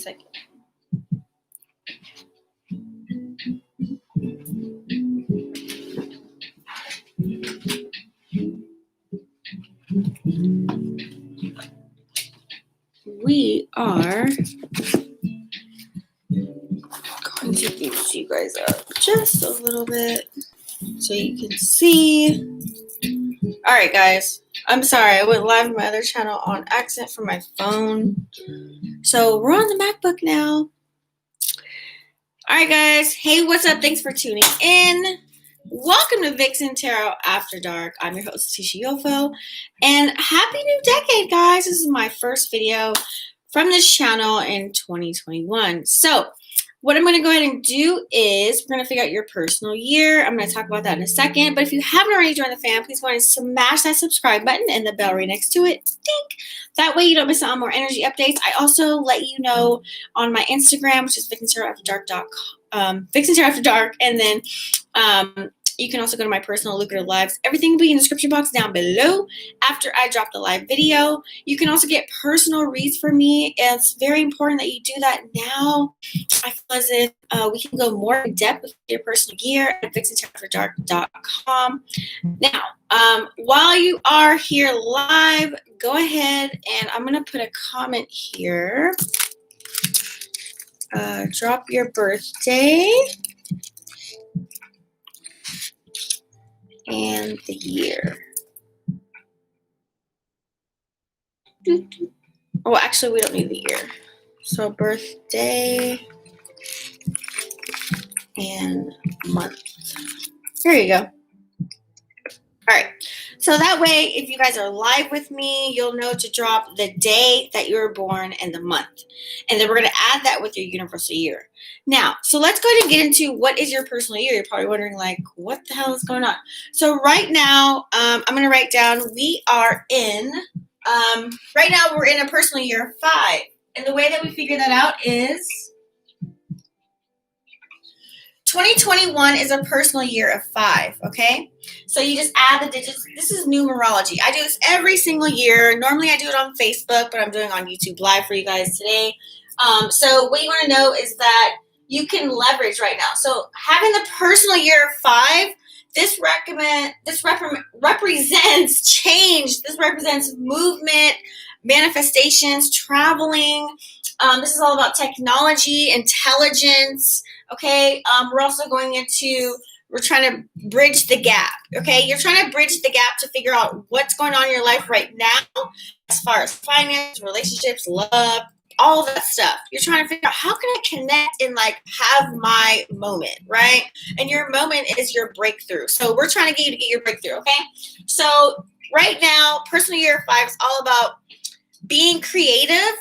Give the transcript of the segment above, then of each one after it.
second. We are going to use you guys up just a little bit so you can see. All right, guys. I'm sorry. I went live on my other channel on accident from my phone. So we're on the MacBook now. All right, guys. Hey, what's up? Thanks for tuning in. Welcome to Vixen Tarot After Dark. I'm your host, Tisha Yofo. And happy new decade, guys. This is my first video from this channel in 2021. So what I'm going to go ahead and do is we're going to figure out your personal year. I'm going to talk about that in a second. But if you haven't already joined the fam, please go ahead and smash that subscribe button and the bell right next to it. Ding! That way you don't miss out on more energy updates. I also let you know on my Instagram, which is vixentarotafterdark.com, Vixen Tarot After Dark. And then you can also go to my personal lucrative lives. Everything will be in the description box down below after I drop the live video. You can also get personal reads from me. It's very important that you do that now. I feel as if we can go more in depth with your personal year at vixentarotafterdark.com. Now, while you are here live, go ahead and I'm going to put a comment here. Drop your birthday and the year. Oh, actually, we don't need the year. So birthday and month. There you go. All right. So that way, if you guys are live with me, you'll know to drop the day that you were born and the month. And then we're going to add that with your universal year. Now, so let's go ahead and get into what is your personal year. You're probably wondering, like, what the hell is going on? So right now, I'm going to write down, we are in, right now we're in a personal year 5. And the way that we figure that out is 2021 is a personal year of 5, okay? So you just add the digits. This is numerology. I do this every single year. Normally I do it on Facebook, but I'm doing it on YouTube Live for you guys today. So what you want to know is that you can leverage right now. So having the personal year of 5, this represents change. This represents movement, manifestations, traveling. This is all about technology, intelligence. Okay, we're also going into, we're trying to bridge the gap. Okay, you're trying to bridge the gap to figure out what's going on in your life right now as far as finance, relationships, love, all that stuff. You're trying to figure out, how can I connect and like have my moment, right? And your moment is your breakthrough. So we're trying to get you to get your breakthrough, okay? So right now, personal year 5 is all about being creative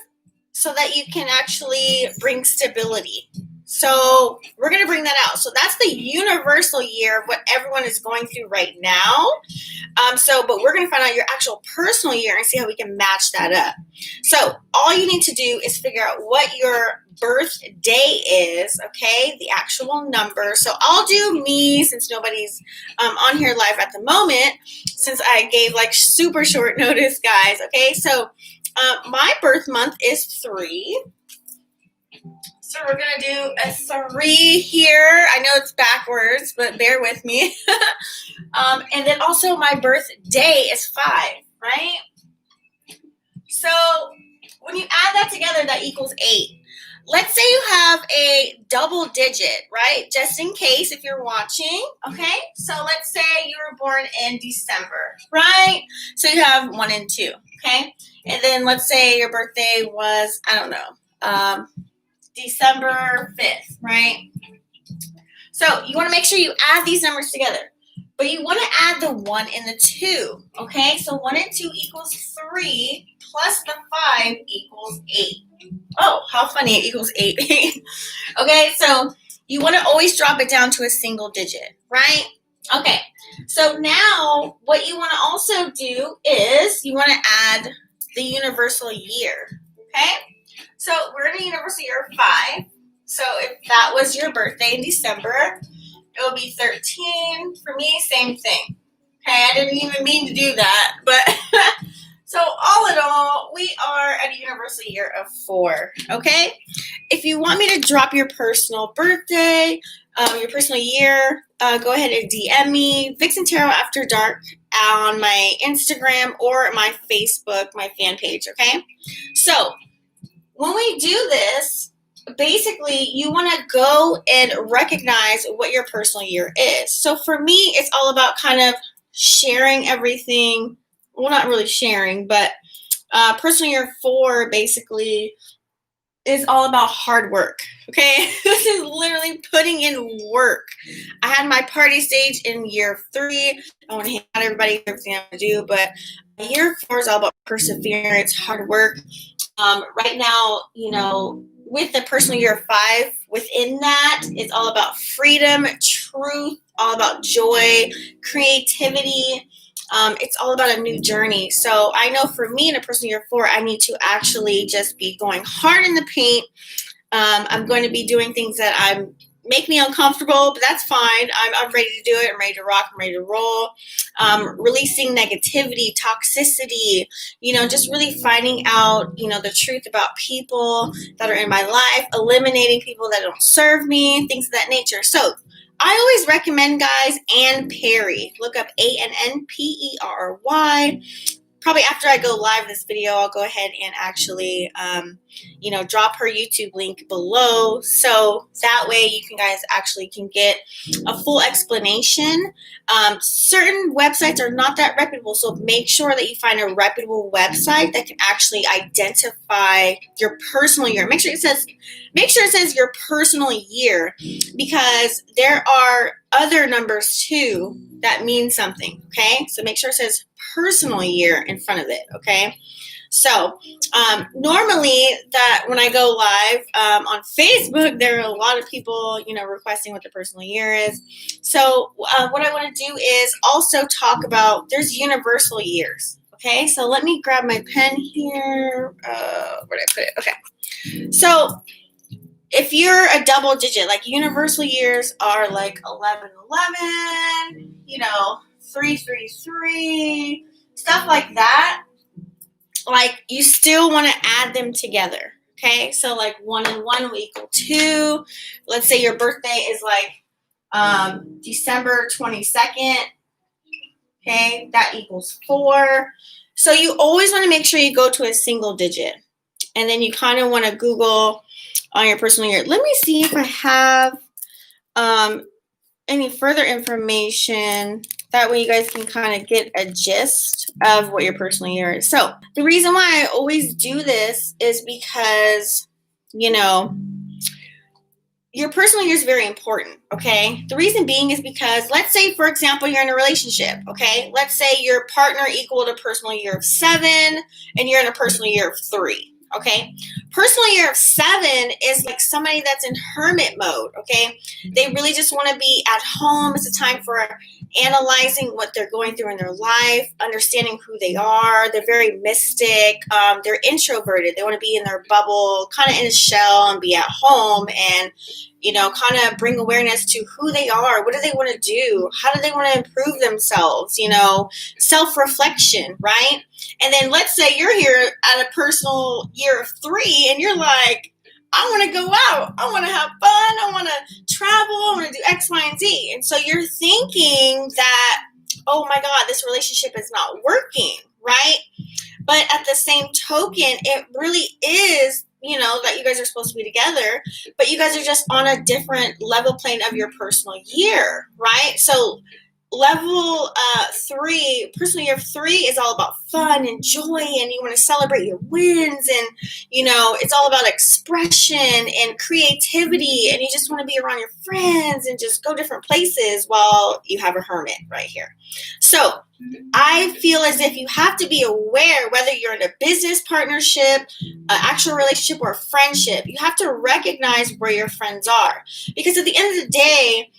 so that you can actually bring stability. So we're going to bring that out. So that's the universal year of what everyone is going through right now. But we're going to find out your actual personal year and see how we can match that up. So all you need to do is figure out what your birthday is, okay? The actual number. So I'll do me, since nobody's on here live at the moment, since I gave like super short notice, guys, okay? So my birth month is 3. So we're going to do a 3 here. I know it's backwards, but bear with me. And then also my birthday is 5, right? So when you add that together, that equals 8. Let's say you have a double digit, right? Just in case if you're watching, okay? So let's say you were born in December, right? So you have 1 and 2, okay? And then let's say your birthday was, I don't know, December 5th, right? So you want to make sure you add these numbers together. But you want to add the 1 and the 2, okay? So 1 and 2 equals 3 plus the 5 equals 8. Oh, how funny, it equals 8. Okay, so you want to always drop it down to a single digit, right? Okay, so now what you want to also do is you want to add the universal year, okay? So we're in a universal year of 5. So if that was your birthday in December, it will be 13. For me, same thing. Okay, I didn't even mean to do that, but So all in all, we are at a universal year of 4, okay? If you want me to drop your personal birthday, your personal year, go ahead and DM me, Vixen Tarot After Dark, on my Instagram or my Facebook, my fan page, okay? So when we do this, basically you want to go and recognize what your personal year is. So for me, it's all about kind of sharing everything. Well, not really sharing, but personal year 4 basically is all about hard work. Okay, this is literally putting in work. I had my party stage in year 3. I want to hang out everybody, everything I do, but year 4 is all about perseverance, hard work. Right now, with the personal year 5, within that, it's all about freedom, truth, all about joy, creativity. It's all about a new journey. So I know for me in a personal year 4, I need to actually just be going hard in the paint. I'm going to be doing things that make me uncomfortable, but that's fine. I'm ready to do it. I'm ready to rock. I'm ready to roll. Releasing negativity, toxicity, just really finding out, the truth about people that are in my life, eliminating people that don't serve me, things of that nature. So I always recommend, guys, Ann Perry. Look up ANNPERRY. Probably after I go live this video, I'll go ahead and actually, drop her YouTube link below. So that way you guys actually can get a full explanation. Certain websites are not that reputable, so make sure that you find a reputable website that can actually identify your personal year. Make sure it says your personal year, because there are other numbers too that mean something. Okay, so make sure it says personal year in front of it. Okay, so normally that when I go live on Facebook, there are a lot of people requesting what the personal year is. So what I want to do is also talk about, there's universal years. Okay, so let me grab my pen here. Where did I put it? Okay, so if you're a double digit, like universal years are like 1111, 333, stuff like that. Like, you still want to add them together. Okay, so like 1 and 1 will equal 2. Let's say your birthday is like December 22nd. Okay, that equals 4. So you always want to make sure you go to a single digit. And then you kind of want to Google on your personal year. Let me see if I have any further information. That way you guys can kind of get a gist of what your personal year is. So the reason why I always do this is because, your personal year is very important, okay? The reason being is because, let's say, for example, you're in a relationship, okay? Let's say your partner equaled a personal year of 7 and you're in a personal year of 3. Okay, personal year of 7 is like somebody that's in hermit mode. Okay, they really just want to be at home. It's a time for analyzing what they're going through in their life, understanding who they are. They're very mystic. They're introverted. They want to be in their bubble, kind of in a shell, and be at home, and kind of bring awareness to who they are. What do they want to do? How do they want to improve themselves? Self-reflection, right? And then let's say you're here at a personal year of 3 and you're like, I want to go out. I want to have fun. I want to travel. I want to do X, Y, and Z. And so you're thinking that, oh my God, this relationship is not working, right? But at the same token, it really is, that you guys are supposed to be together, but you guys are just on a different level plane of your personal year, right? So level 3, personal year 3 is all about fun and joy, and you want to celebrate your wins, and it's all about expression and creativity, and you just want to be around your friends and just go different places while you have a hermit right here. So I feel as if you have to be aware, whether you're in a business partnership, an actual relationship, or a friendship, you have to recognize where your friends are, because at the end of the day,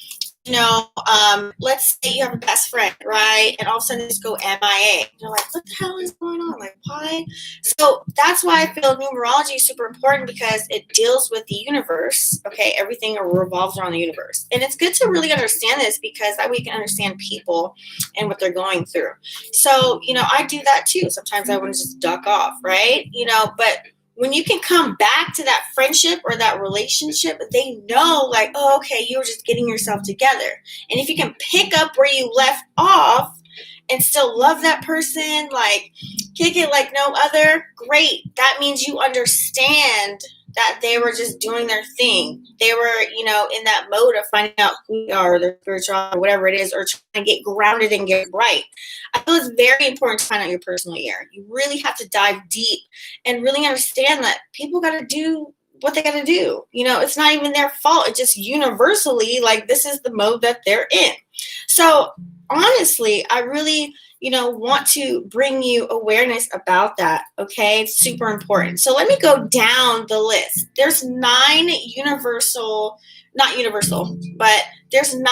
let's say you have a best friend, right? And all of a sudden they just go MIA. You're like, what the hell is going on? Like, why? So that's why I feel numerology is super important, because it deals with the universe. Okay, everything revolves around the universe. And it's good to really understand this, because that way you can understand people and what they're going through. So, I do that too. Sometimes I want to just duck off, right? But when you can come back to that friendship or that relationship, they know, like, oh, okay, you were just getting yourself together. And if you can pick up where you left off and still love that person, like, kick it like no other, great. That means you understand that they were just doing their thing. They were, in that mode of finding out who they are, their spiritual, or whatever it is, or trying to get grounded and get right. I feel it's very important to find out your personal year. You really have to dive deep and really understand that people got to do what they got to do. It's not even their fault. It's just universally, like, this is the mode that they're in. So honestly, I really, want to bring you awareness about that. Okay. It's super important. So let me go down the list. There's 9 not universal, but there's 9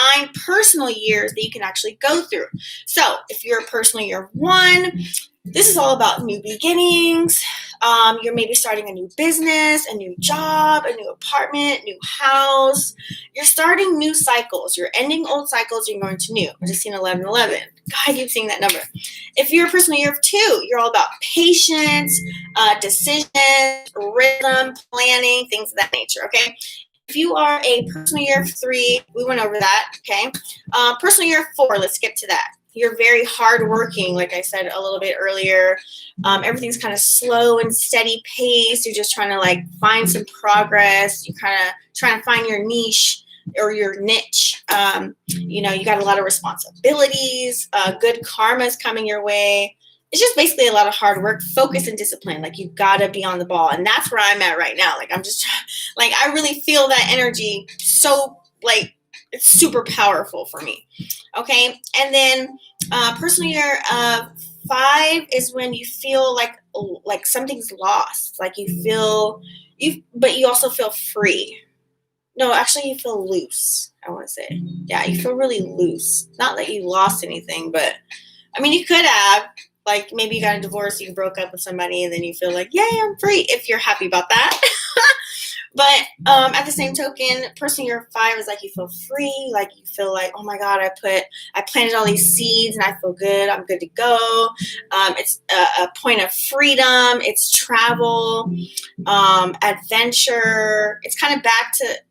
personal years that you can actually go through. So if you're a personal year 1, this is all about new beginnings. You're maybe starting a new business, a new job, a new apartment, new house. You're starting new cycles. You're ending old cycles. You're going to new. I just seen 1111. God, I keep seeing that number. If you're a personal year of 2, you're all about patience, decisions, rhythm, planning, things of that nature. Okay. If you are a personal year of 3, we went over that. Okay. Personal year of 4, let's skip to that. You're very hardworking, like I said a little bit earlier. Everything's kind of slow and steady pace. You're just trying to, like, find some progress. You're kind of trying to find your niche or your niche. You got a lot of responsibilities. Good karma is coming your way. It's just basically a lot of hard work, focus, and discipline. Like, you've got to be on the ball. And that's where I'm at right now. Like, I'm just, like, I really feel that energy so, like, it's super powerful for me. Okay. And then personal year 5 is when you feel like something's lost. Like, but you also feel free. No, actually you feel loose, I want to say. Yeah, you feel really loose. Not that you lost anything, but I mean, you could have, like, maybe you got a divorce, you broke up with somebody, and then you feel like, yay, I'm free, if you're happy about that. But at the same token, personal year 5 is like you feel free, like you feel like, oh my God, I planted all these seeds and I feel good. I'm good to go. It's a point of freedom. It's travel, adventure. It's kind of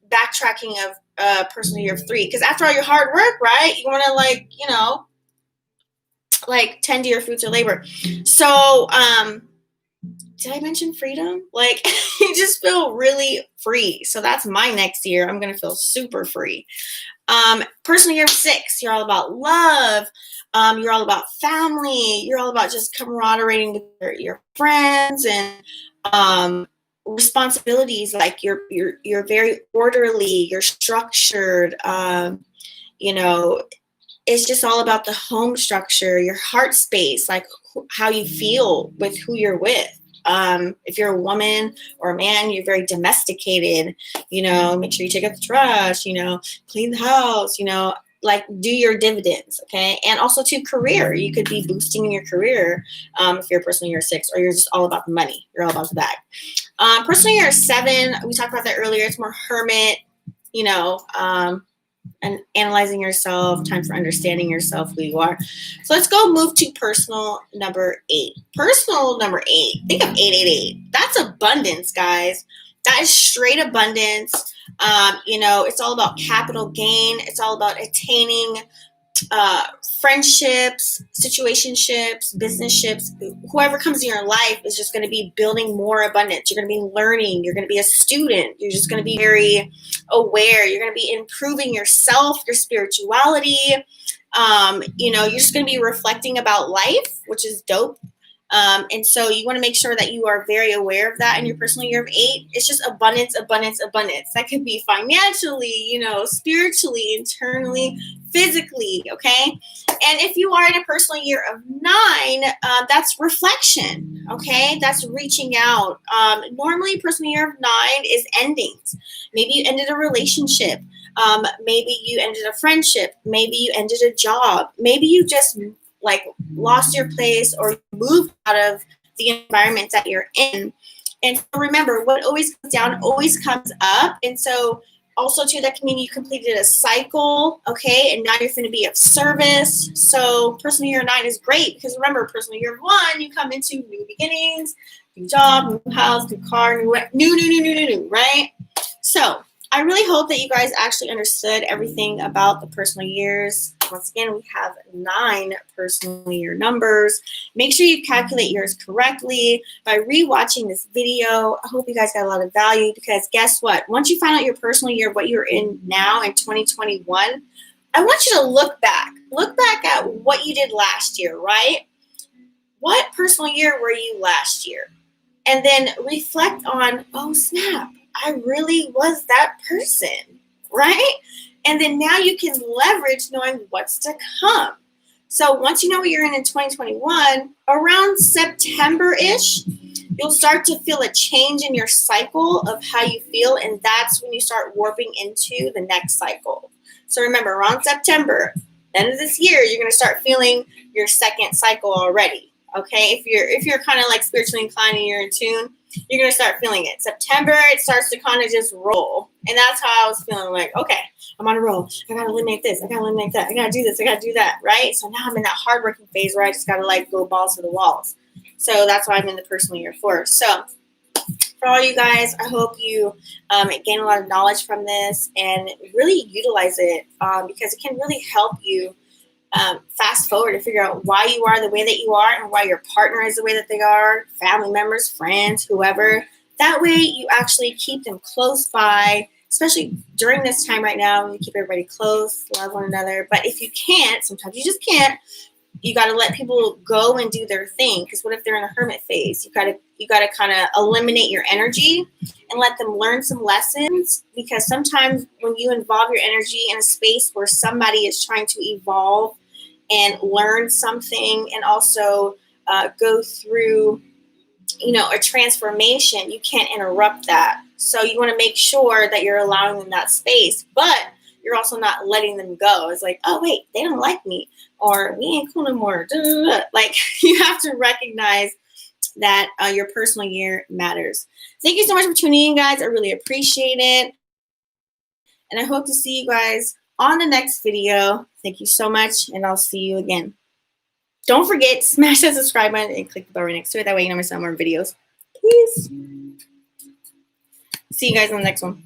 backtracking of personal year 3, because after all your hard work, right, you want to like tend to your fruits of labor. So did I mention freedom? Like, you just feel really free. So that's my next year. I'm going to feel super free. Personal year 6, you're all about love. You're all about family. You're all about just camaraderie with your friends and responsibilities. Like, you're very orderly. You're structured. It's just all about the home structure, your heart space, like how you feel with who you're with. If you're a woman or a man, you're very domesticated, make sure you take out the trash, clean the house, like, do your dividends. Okay. And also to career, you could be boosting in your career. If you're a personal year 6, or you're just all about the money. You're all about the bag. Personal year 7, we talked about that earlier. It's more hermit, and analyzing yourself, time for understanding yourself, who you are. So let's go move to personal number 8. Personal number 8, think of 888. That's abundance, guys. That is straight abundance. It's all about capital gain. It's all about attaining friendships, situationships, businessships. Whoever comes in your life is just going to be building more abundance. You're going to be learning. You're going to be a student. You're just going to be very aware. You're going to be improving yourself, your spirituality. You're just going to be reflecting about life, which is dope. And so you want to make sure that you are very aware of that in your personal year of 8. It's just abundance, abundance, abundance. That could be financially, spiritually, internally, physically, okay? And if you are in a personal year of 9, that's reflection, okay? That's reaching out. Normally, personal year of 9 is endings. Maybe you ended a relationship. Maybe you ended a friendship. Maybe you ended a job. Maybe you just lost your place or moved out of the environment that you're in. And so remember, what always comes down always comes up. And so also too, that can mean you completed a cycle, okay, and now you're going to be of service. So personal year 9 is great because remember, personal year 1, you come into new beginnings, new job, new house, new car, new, right? So I really hope that you guys actually understood everything about the personal years. Once again, we have 9 personal year numbers. Make sure you calculate yours correctly by rewatching this video. I hope you guys got a lot of value because guess what? Once you find out your personal year, what you're in now in 2021, I want you to look back. Look back at what you did last year, right? What personal year were you last year? And then reflect on, oh snap, I really was that person, right? And then now you can leverage knowing what's to come. So once you know what you're in 2021, around September-ish, you'll start to feel a change in your cycle of how you feel, and that's when you start warping into the next cycle. So remember, around September, end of this year, you're going to start feeling your second cycle already. Okay, if you're kind of like spiritually inclined and you're in tune, you're going to start feeling it. September, it starts to kind of just roll. And that's how I was feeling like, okay, I'm on a roll. I got to eliminate this. I got to eliminate that. I got to do this. I got to do that, right? So now I'm in that hardworking phase where I just got to go balls to the walls. So that's why I'm in the personal year 4. So for all you guys, I hope you gain a lot of knowledge from this and really utilize it because it can really help you fast forward to figure out why you are the way that you are and why your partner is the way that they are, family members, friends, whoever. That way you actually keep them close by, especially during this time right now. You keep everybody close, love one another. But if you can't, sometimes you just can't, you got to let people go and do their thing. Because what if they're in a hermit phase? You got to kind of eliminate your energy and let them learn some lessons. Because sometimes when you involve your energy in a space where somebody is trying to evolve and learn something and also go through, a transformation, you can't interrupt that. So you want to make sure that you're allowing them that space, but you're also not letting them go. It's like, oh, wait, they don't like me, or we ain't cool no more. Like, you have to recognize that your personal year matters. Thank you so much for tuning in, guys. I really appreciate it. And I hope to see you guys on the next video. Thank you so much, and I'll see you again. Don't forget to smash that subscribe button and click the bell right next to it. That way you know when I send more videos. Peace. See you guys on the next one.